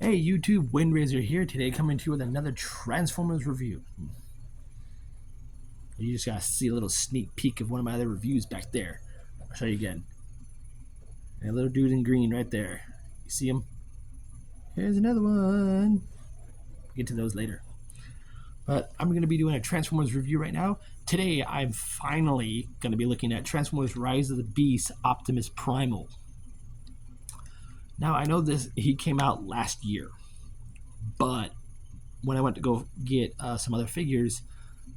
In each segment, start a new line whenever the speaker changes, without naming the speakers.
Hey YouTube, Windraiser here today, coming to you with another Transformers review. You just gotta see a little sneak peek of one of my other reviews back there. I'll show you again. That little dude in green right there. You see him? Here's another one. We'll get to those later. But I'm going to be doing a Transformers review right now. Today, I'm finally going to be looking at Transformers Rise of the Beast Optimus Primal. Now, I know he came out last year, but when I went to go get some other figures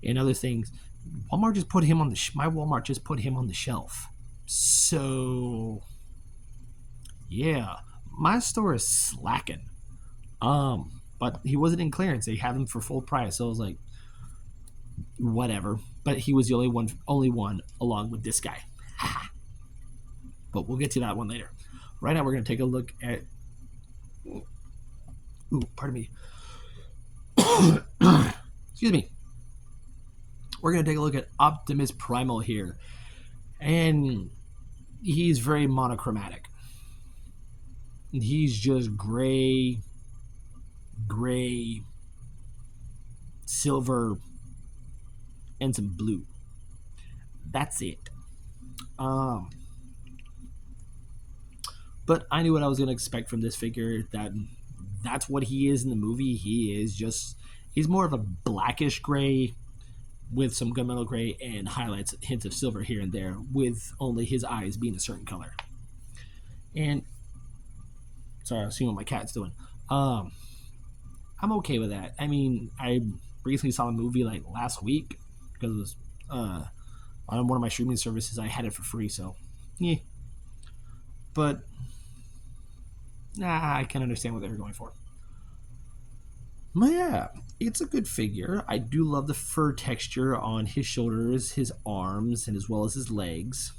and other things, Walmart just put him on my Walmart just put him on the shelf. So yeah, my store is slacking. But he wasn't in clearance. They had him for full price. So I was like, whatever. But he was the only one along with this guy. But we'll get to that one later. Right now we're gonna take a look at. Ooh, pardon me. Excuse me. We're going to take a look at Optimus Primal here. And he's very monochromatic. He's just gray, silver, and some blue. That's it. But I knew what I was going to expect from this figure. That's what he is in the movie. He's more of a blackish gray with some gunmetal gray and highlights, hints of silver here and there, with only his eyes being a certain color. And sorry, I was seeing what my cat's doing. I'm okay with that. I mean, I recently saw a movie like last week because it was on one of my streaming services. I had it for free, so yeah. But I can understand what they were going for. But yeah, it's a good figure. I do love the fur texture on his shoulders, his arms, and as well as his legs.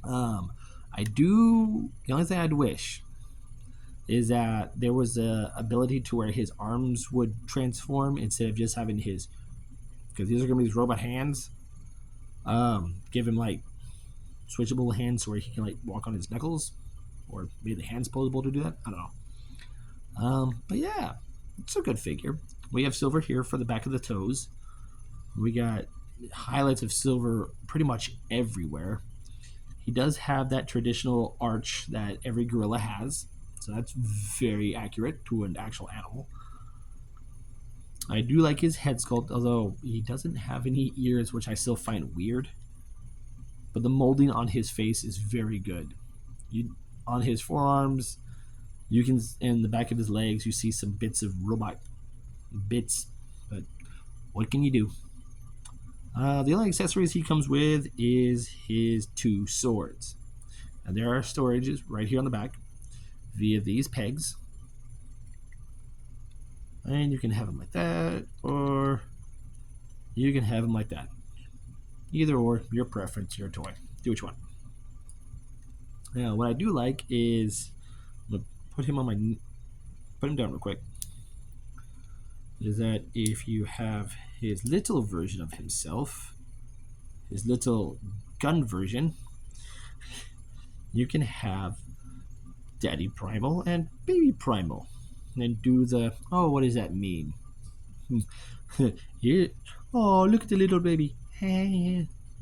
The only thing I'd wish is that there was a ability to where his arms would transform instead of just having because these are going to be his robot hands. Give him like switchable hands where he can like walk on his knuckles, or maybe the hand's posable to do that. I don't know. But yeah, it's a good figure. We have silver here for the back of the toes. We got highlights of silver pretty much everywhere. He does have that traditional arch that every gorilla has, so that's very accurate to an actual animal. I do like his head sculpt, although he doesn't have any ears, which I still find weird. But the molding on his face is very good. On his forearms, you can, in the back of his legs, you see some bits of robot bits, but what can you do? The only accessories he comes with is his two swords. And there are storages right here on the back via these pegs. And you can have them like that, or you can have them like that. Either or, your preference, your toy. Do what you want. Now, what I do like is, I'm gonna put him down real quick, is that if you have his little version of himself, his little gun version, you can have Daddy Primal and Baby Primal. And then do what does that mean? Here, oh, look at the little baby.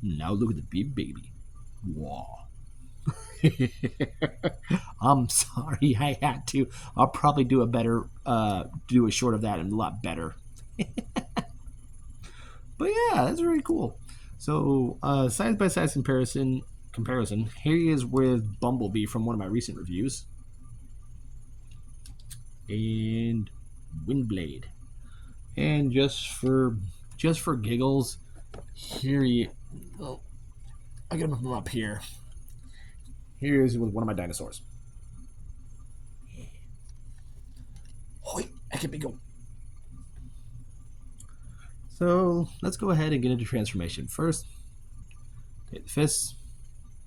Now look at the big baby. Wow. I'm sorry, I had to. I'll probably do a short of that and a lot better. But yeah, that's very cool. So side by side comparison. Here he is with Bumblebee from one of my recent reviews, and Windblade. And just for giggles, I got him up here. Here is with one of my dinosaurs. Hoi, I can be go. So let's go ahead and get into transformation. First, take the fists,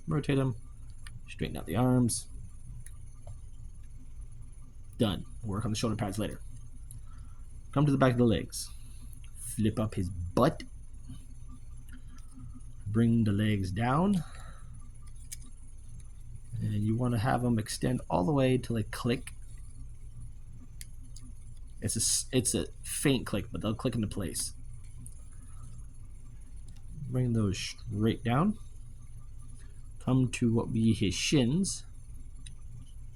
rotate them, straighten out the arms. Done. Work on the shoulder pads later. Come to the back of the legs. Flip up his butt. Bring the legs down. And you want to have them extend all the way till they click It's a faint click, but they'll click into place. Bring those straight down. Come to what would be his shins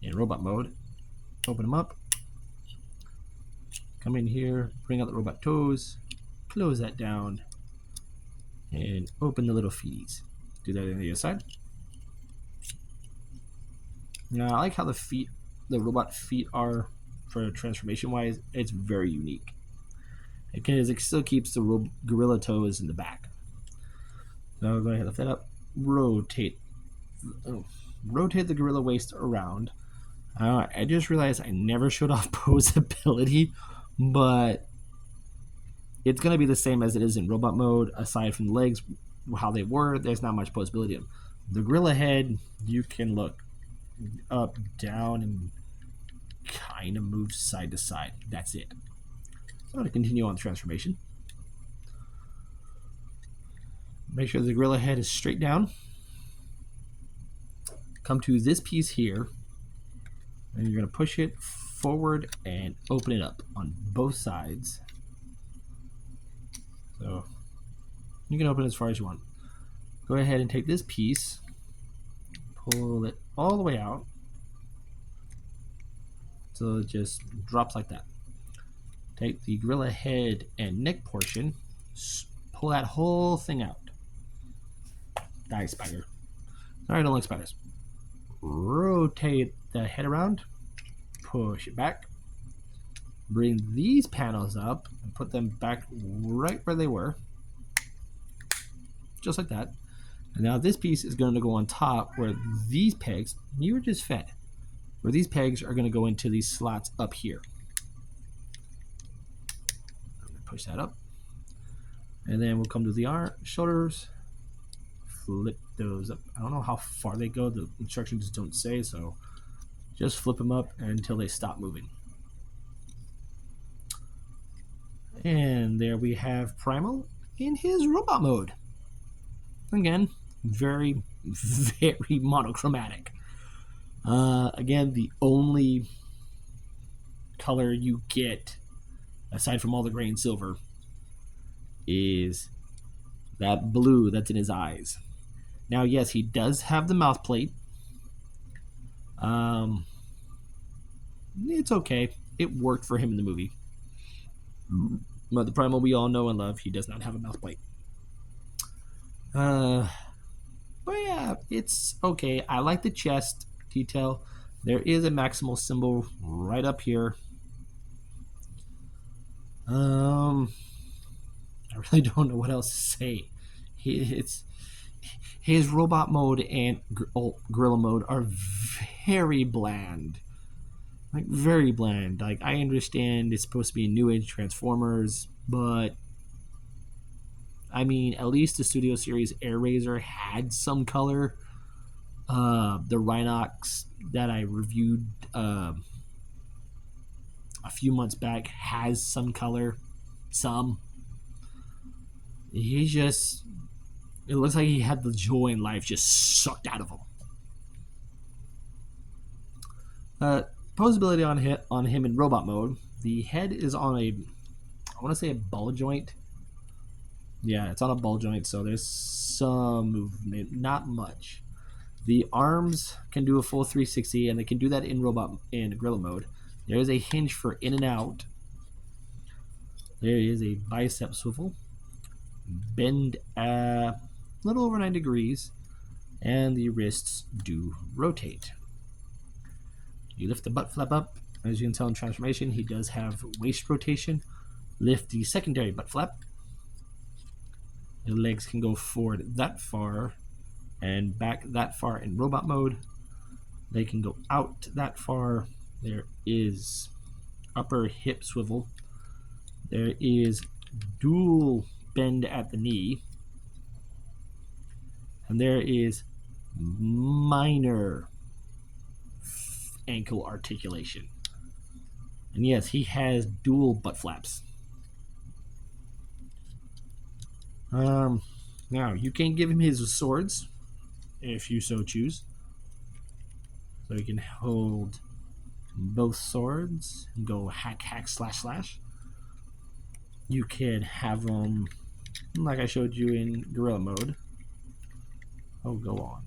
in robot mode. Open them up. Come in here, bring out the robot toes, close that down, and open the little feeties. Do that on the other side. Now I like how the robot feet are for transformation wise. It's very unique. Because it still keeps the gorilla toes in the back. So go ahead, lift that up, rotate the gorilla waist around. I just realized I never showed off posability, but it's going to be the same as it is in robot mode. Aside from the legs, how they were, there's not much posability. The gorilla head, you can look up, down, and kind of move side to side. That's it. So I'm going to continue on the transformation. Make sure the gorilla head is straight down. Come to this piece here, and you're going to push it forward and open it up on both sides. So you can open it as far as you want. Go ahead and take this piece, pull it all the way out, so it just drops like that. Take the gorilla head and neck portion, pull that whole thing out. Die, spider. Sorry, I don't like spiders. Rotate the head around, push it back, bring these panels up and put them back right where they were, just like that. And now this piece is going to go on top where these pegs, you were just fed, where these pegs are going to go into these slots up here. I'm going to push that up, and then we'll come to the shoulders, flip those up. I don't know how far they go, the instructions don't say, so just flip them up until they stop moving. And there we have Primal in his robot mode. Again, very, very monochromatic. Again, the only color you get, aside from all the gray and silver, is that blue that's in his eyes. Now, yes, he does have the mouth plate. It's okay. It worked for him in the movie. But the Primal we all know and love, he does not have a mouth plate. But yeah, it's okay. I like the chest detail. There is a maximal symbol right up here. I really don't know what else to say. His robot mode and gorilla mode are very bland. Like, very bland. Like, I understand it's supposed to be New Age Transformers, but I mean, at least the Studio Series Air Razor had some color. The Rhinox that I reviewed a few months back has some color. Some. He just... It looks like he had the joy in life just sucked out of him. Posability on him in robot mode. The head is on I want to say a ball joint. Yeah, it's on a ball joint, so there's some movement, not much. The arms can do a full 360, and they can do that in gorilla mode. There is a hinge for in and out. There is a bicep swivel. Bend a little over 9 degrees, and the wrists do rotate. You lift the butt flap up. As you can tell in transformation, he does have waist rotation. Lift the secondary butt flap. The legs can go forward that far and back that far in robot mode. They can go out that far. There is upper hip swivel. There is dual bend at the knee. And there is minor ankle articulation. And yes, he has dual butt flaps. Now, you can give him his swords if you so choose. So you can hold both swords and go hack, hack, slash, slash. You could have them like I showed you in gorilla mode. Oh, go on.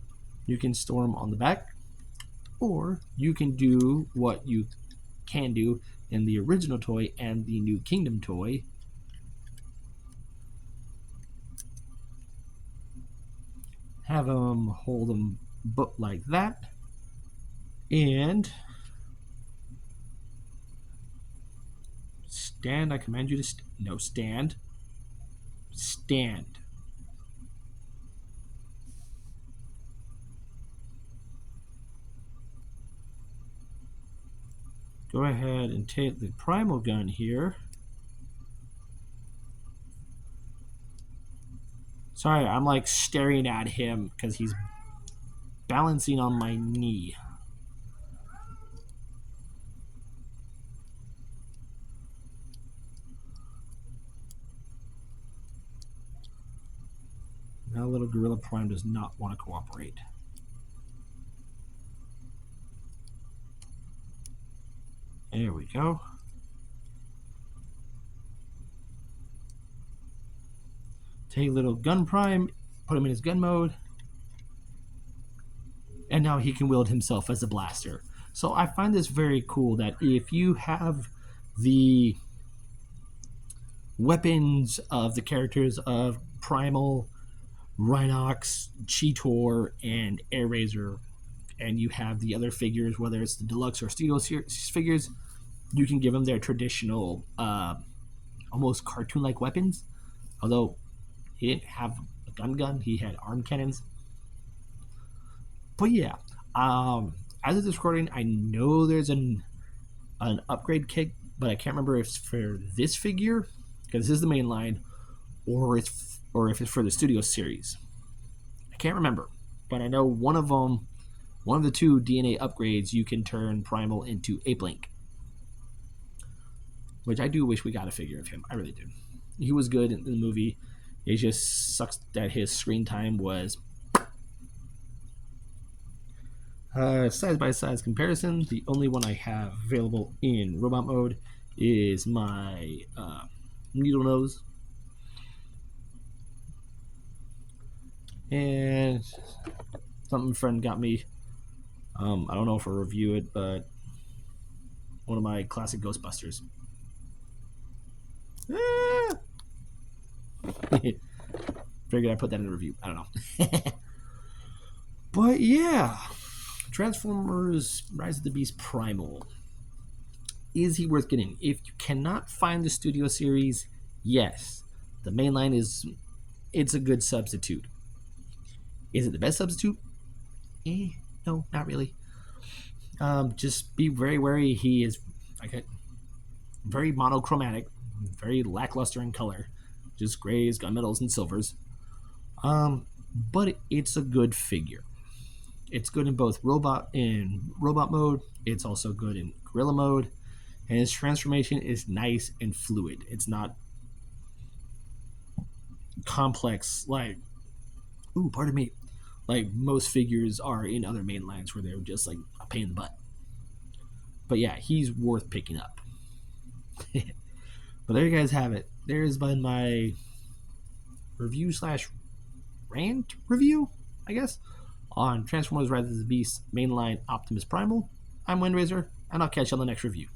You can store them on the back, or you can do what you can do in the original toy and the New Kingdom toy. Have them hold them like that, and stand. I command you to no, stand. Stand. Go ahead and take the Primal gun here. Sorry, I'm like staring at him because he's balancing on my knee. Now little Gorilla Prime does not want to cooperate. There we go. Take little Gun Prime, put him in his gun mode, and now he can wield himself as a blaster. So I find this very cool that if you have the weapons of the characters of Primal, Rhinox, Cheetor, and Airraiser, and you have the other figures, whether it's the deluxe or studio series figures, you can give them their traditional, almost cartoon-like weapons. Although he didn't have a gun, he had arm cannons. But yeah, as of this recording, I know there's an upgrade kit, but I can't remember if it's for this figure, because this is the main line, or if it's for the studio series. I can't remember, but I know one of the two DNA upgrades, you can turn Primal into Ape Link, which I do wish we got a figure of him. I really do. He was good in the movie. It just sucks that his screen time was size-by-size comparison. The only one I have available in robot mode is my Needle Nose. And something a friend got me. I don't know if I'll review it, but one of my classic Ghostbusters. Figured I'd put that in a review. I don't know. But yeah, Transformers Rise of the Beast Primal. Is he worth getting? If you cannot find the studio series, yes, the main line it's a good substitute. Is it the best substitute? No, not really. Just be very wary. He is very monochromatic, very lackluster in color, just grays, gunmetals, and silvers. But it's a good figure. It's good in both robot mode. It's also good in gorilla mode, and his transformation is nice and fluid. It's not complex like, pardon me, like most figures are in other main lines where they're just like a pain in the butt. But yeah, he's worth picking up. But there you guys have it. There's been my review / rant review, I guess, on Transformers Rise of the Beast mainline Optimus Primal. I'm Windraiser, and I'll catch you on the next review.